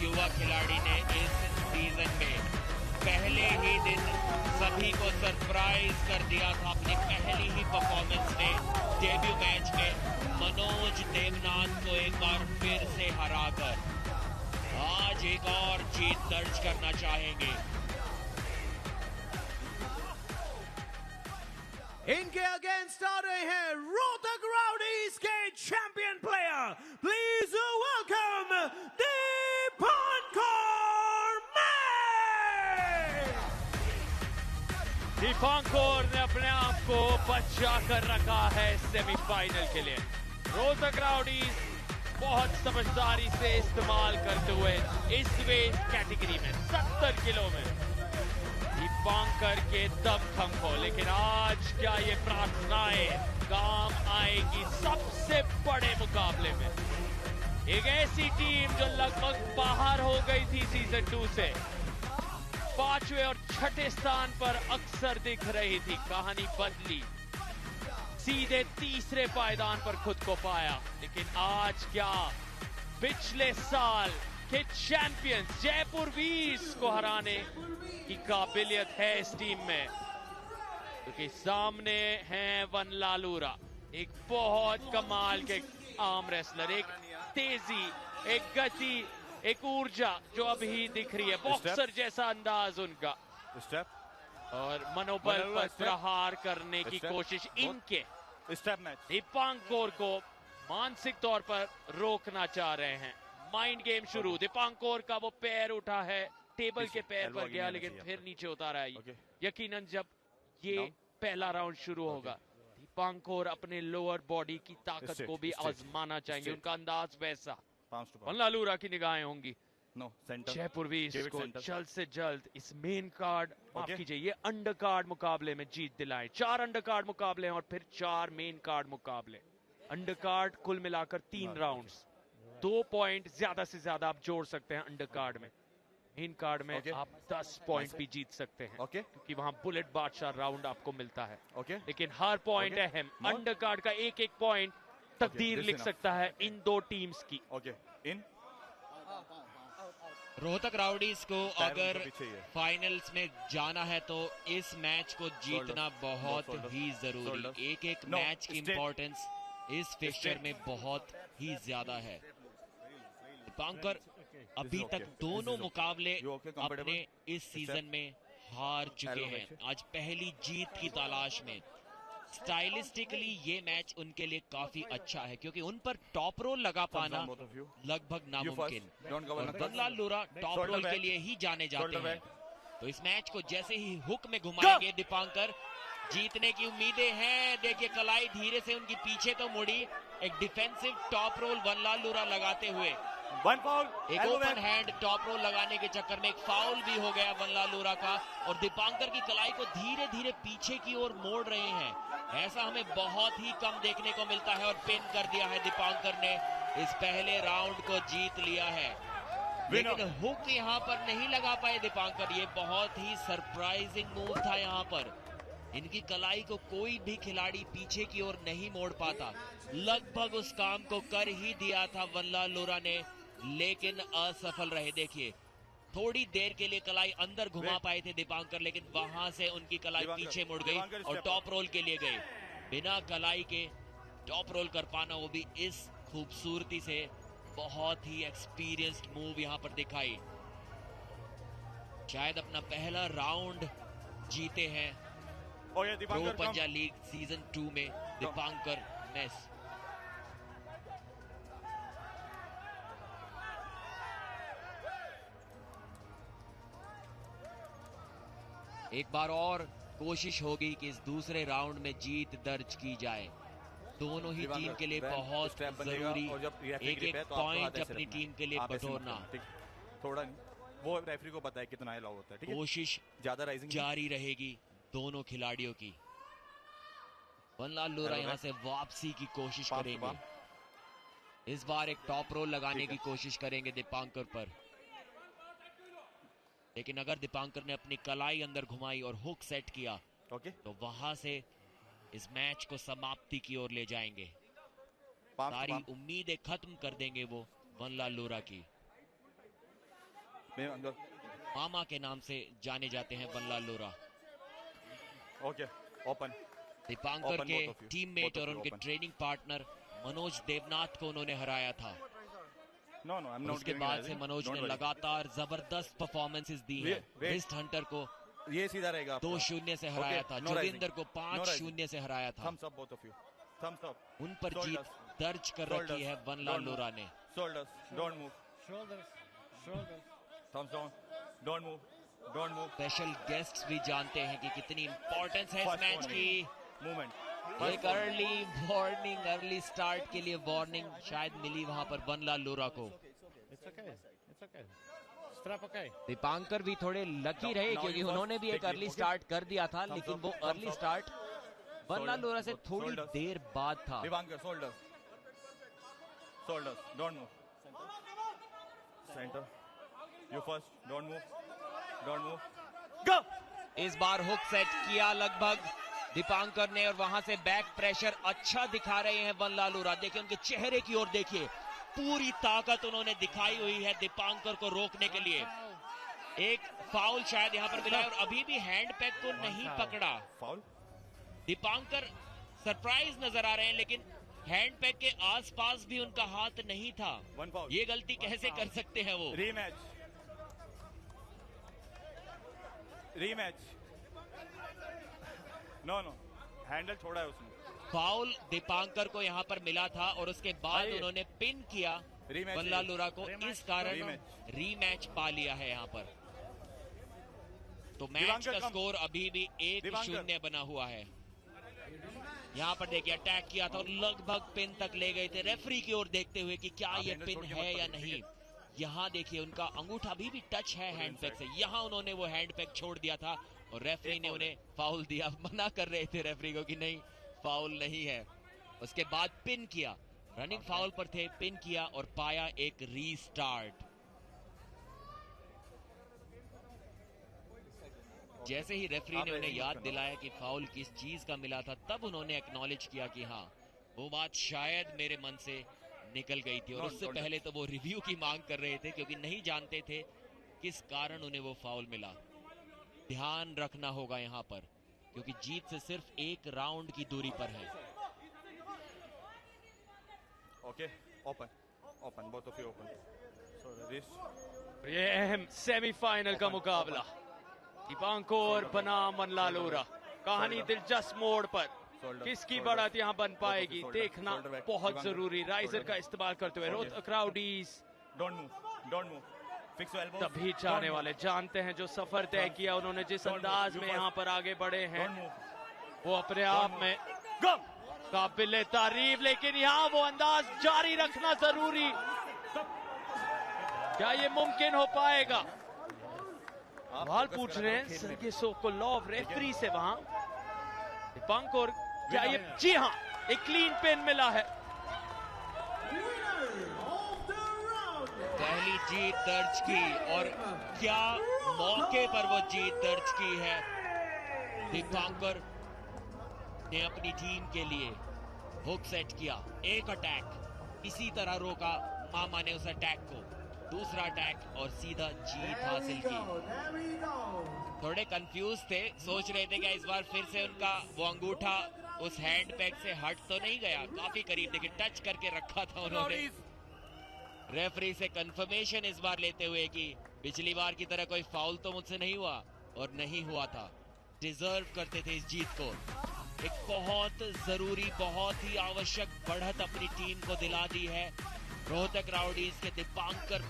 युवा खिलाड़ी ने इस सीजन में पहले ही दिन सभी को सरप्राइज कर दिया था अपनी पहली ही परफॉर्मेंस में। डेब्यू मैच में मनोज देवनाथ को एक बार फिर से हराकर आज एक और जीत दर्ज करना चाहेंगे। इनके अगेंस्ट आ रहे हैं रोहतक राउडीज के champion player, please welcome Dipankar match. Dipankar ने अपने आप को बचा कर रखा है सेमीफाइनल के लिए। रोहतक राउडीज बहुत समझदारी से इस्तेमाल करते हुए इस वेट कैटेगरी में 70 किलो में दीपांकर के दमखम को, लेकिन आज क्या ये प्रार्थनाएं काम आएगी सबसे बड़े मुकाबले में। एक ऐसी टीम जो लगभग बाहर हो गई थी सीजन 2 से, 5वें और 6ठे स्थान पर अक्सर दिख रही थी, कहानी बदली, सीधे तीसरे पायदान पर खुद को पाया। लेकिन आज क्या पिछले साल के चैंपियंस जयपुर वीर्स को हराने की काबिलियत है इस टीम में, क्योंकि सामने हैं वन लालूरा, एक बहुत कमाल के आर्म रेसलर, एक तेजी, एक गति, एक ऊर्जा जो अभी दिख रही है, बॉक्सर जैसा अंदाज उनका, और मनोबल पर प्रहार करने की कोशिश इनके दीपांकर को मानसिक तौर पर रोकना चाह रहे हैं। माइंड गेम शुरू, दीपांकर का वो पैर उठा है, टेबल के पैर पर गया लेकिन फिर नीचे उतारा है। यकीनन जब ये पहला राउंड शुरू होगा, दीपांकर अपने लोअर बॉडी की ताकत को भी आजमाना चाहेंगे, उनका अंदाज वैसा। लालूरा की निगाहें होंगी जयपुर वीर्स को जल्द से जल्द इस मेन कार्ड, माफ कीजिए ये अंडर कार्ड मुकाबले में जीत दिलाएं। 4 अंडर कार्ड मुकाबले हैं और फिर 4 मेन कार्ड मुकाबले। अंडर कार्ड कुल मिलाकर 3 राउंड्स, 2 पॉइंट ज्यादा से ज्यादा आप जोड़ सकते हैं अंडर कार्ड में। मेन कार्ड में आप 10 पॉइंट भी जीत सकते हैं, क्योंकि वहां बुलेट बादशाह राउंड आपको मिलता है। लेकिन हर पॉइंट अहम, अंडर कार्ड का एक एक पॉइंट तकदीर लिख सकता है इन 2 टीम्स की। रोहतक राउडीज को अगर फाइनल्स में जाना है तो इस मैच को जीतना बहुत ही जरूरी। एक एक मैच की इंपॉर्टेंस इस फिक्चर में बहुत ही ज्यादा है। दीपांकर अभी तक दोनों मुकाबले अपने इस सीजन में हार चुके हैं, आज पहली जीत की तलाश में। स्टाइलिस्टिकली ये मैच उनके लिए काफी अच्छा है, क्योंकि उन पर टॉप रोल लगा पाना लगभग नामुमकिन, और वन लालूरा टॉप रोल के लिए ही जाने जाते हैं। तो इस मैच को जैसे ही हुक में घुमाएंगे दीपांकर, जीतने की उम्मीदें हैं। देखिए कलाई धीरे से उनकी पीछे तो मुड़ी, एक डिफेंसिव टॉप रोल वन लालूरा लगाते हुए एक ओपन हैंड टॉप रोल लगाने के चक्कर में एक फाउल भी हो गया वन लालूरा का, और दीपांकर की कलाई को धीरे धीरे पीछे की ओर मोड़ रहे हैं। ऐसा हमें बहुत ही कम देखने को मिलता है, और पिन कर दिया है दीपांकर ने, इस पहले राउंड को जीत लिया है। लेकिन हुक यहाँ पर नहीं लगा पाए दीपांकर, ये बहुत ही सरप्राइजिंग मूव था। यहाँ पर इनकी कलाई को कोई भी खिलाड़ी पीछे की ओर नहीं मोड़ पाता, लगभग उस काम को कर ही दिया था वन लालूरा ने, लेकिन असफल रहे। देखिए थोड़ी देर के लिए कलाई अंदर घुमा पाए थे दीपांकर, लेकिन वहां से उनकी कलाई पीछे मुड़ गई और टॉप रोल के लिए गए। बिना कलाई के टॉप रोल कर पाना, वो भी इस खूबसूरती से, बहुत ही एक्सपीरियंस्ड मूव यहां पर दिखाई। शायद अपना पहला राउंड जीते हैं प्रो पंजा लीग सीजन 2 में दीपांकर मेस। एक बार और कोशिश होगी कि इस दूसरे राउंड में जीत दर्ज की जाए। दोनों ही टीम के लिए बहुत जरूरी एक एक पॉइंट अपनी टीम के लिए बटोरना। थोड़ा वो रेफरी को पता है कितना अलाउ होता है। कोशिश ज्यादा जारी रहेगी दोनों खिलाड़ियों की। वन लालूरा यहाँ से वापसी की कोशिश करेंगे, इस बार एक टॉप रोल लगाने की कोशिश करेंगे दीपांकर पर, लेकिन अगर दीपांकर ने अपनी कलाई अंदर घुमाई और हुक सेट किया तो वहां से इस मैच को समाप्ति की ओर ले जाएंगे। सारी उम्मीदें खत्म कर देंगे वो वन लालूरा की। मामा के नाम से जाने जाते हैं Vanlalhlora. Okay, open. Dipankar के टीममेट और उनके ट्रेनिंग पार्टनर मनोज देवनाथ को उन्होंने हराया था। उसके बाद से मनोज ने लगातार जबरदस्त परफॉर्मेंसेस दी है। बिस्ट हंटर को ये सीधा रहेगा 2-0 से हराया था, जोगिंदर को 5-0 से हराया था। उन पर जीत दर्ज कर रखी है वनलाल लोरा ने। स्पेशल गेस्ट्स भी जानते हैं कि कितनी इंपॉर्टेंस है इस मैच की। एक अर्ली वार्निंग, अर्ली स्टार्ट के लिए वार्निंग शायद मिली वहां पर वनलाल लोरा को। दीपांकर भी थोड़े लकी रहे क्योंकि उन्होंने भी एक अर्ली स्टार्ट कर दिया था, लेकिन वो अर्ली स्टार्ट वनलाल लोरा से थोड़ी देर बाद था। Dipankar shoulders, don't move. Center, you first, don't move, go! इस बार हुक सेट किया लगभग दीपांकर ने और वहां से बैक प्रेशर अच्छा दिखा रहे हैं वनलाल लोरा। देखिए उनके चेहरे की ओर देखिए, पूरी ताकत उन्होंने दिखाई हुई है दीपांकर को रोकने के लिए। एक फाउल शायद यहां पर मिला है और अभी भी हैंड पैक को नहीं पकड़ा। फाउल। दीपांकर सरप्राइज नजर आ रहे हैं, लेकिन हैंड पैक के आसपास भी उनका हाथ नहीं था। ये गलती कैसे कर सकते हैं वो? रीमैच। नो, हैंडल छोड़ा है उसने। फाउल दीपांकर को यहां पर मिला था और उसके बाद उन्होंने पिन किया वनलाल लोरा को, इस कारण रीमैच पा लिया है यहां पर। तो मैच का स्कोर अभी भी 1-0 बना हुआ है। यहां पर देखिए अटैक किया था और लगभग पिन तक ले गए थे। रेफरी की ओर देखते हुए कि क्या ये पिन है या नहीं। यहां देखिए उनका अंगूठा अभी भी टच है हैंड पैक से। यहां उन्होंने वो हैंड पैक छोड़ दिया था और रेफरी ने उन्हें फाउल दिया। मना कर रहे थे रेफरी को कि नहीं, फाउल नहीं है। उसके बाद पिन किया, रनिंग फाउल पर थे, पिन किया और पाया एक रीस्टार्ट। जैसे ही रेफरी ने उन्हें याद दिलाया कि फाउल किस चीज का मिला था, तब उन्होंने एक्नॉलेज किया कि हाँ, वो बात शायद मेरे मन से निकल गई थी। और उससे पहले तो वो रिव्यू की मांग कर रहे थे क्योंकि नहीं जानते थे किस कारण उन्हें वो फाउल मिला। ध्यान रखना होगा यहां पर क्योंकि जीत से सिर्फ एक राउंड की दूरी पर है। Okay, open, both of you open. ये अहम सेमीफाइनल का मुकाबला दीपांकर बनाम वनलाल लोरा। कहानी दिलचस्प मोड़ पर, किसकी बढ़त यहां बन पाएगी देखना बहुत जरूरी। राइजर का इस्तेमाल करते हुए रोहतक राउडीज तभी चाहने वाले जानते हैं जो सफर तय किया उन्होंने, जिस अंदाज में यहाँ पर आगे बढ़े हैं वो अपने आप में काबिल तारीफ। लेकिन यहाँ वो अंदाज जारी रखना जरूरी। क्या ये मुमकिन हो पाएगा? सवाल पूछ रहे हैं सर्गेई सोकोलोव रेफरी से वहां। दीपांकर क्या ये, जी हाँ, एक क्लीन पेन मिला है। पहली जीत दर्ज की और क्या मौके पर वो जीत दर्ज की है। दीपांकर ने अपनी टीम के लिए हुक सेट किया, एक अटैक इसी तरह रोका मामा ने उस अटैक को, दूसरा अटैक और सीधा जीत हासिल की। थोड़े कंफ्यूज थे, सोच रहे थे कि इस बार फिर से उनका वो अंगूठा उस हैंड पैक से हट तो नहीं गया। काफी करीब, लेकिन टच करके रखा था उन्होंने। रेफरी से कंफर्मेशन इस बार लेते हुए कि पिछली बार की तरह कोई फाउल तो मुझसे नहीं हुआ, और नहीं हुआ था। डिजर्व करते थे इस जीत को। एक बहुत जरूरी, बहुत ही आवश्यक बढ़त अपनी टीम को दिला दी है रोहतक राउडीज के दीपांकर।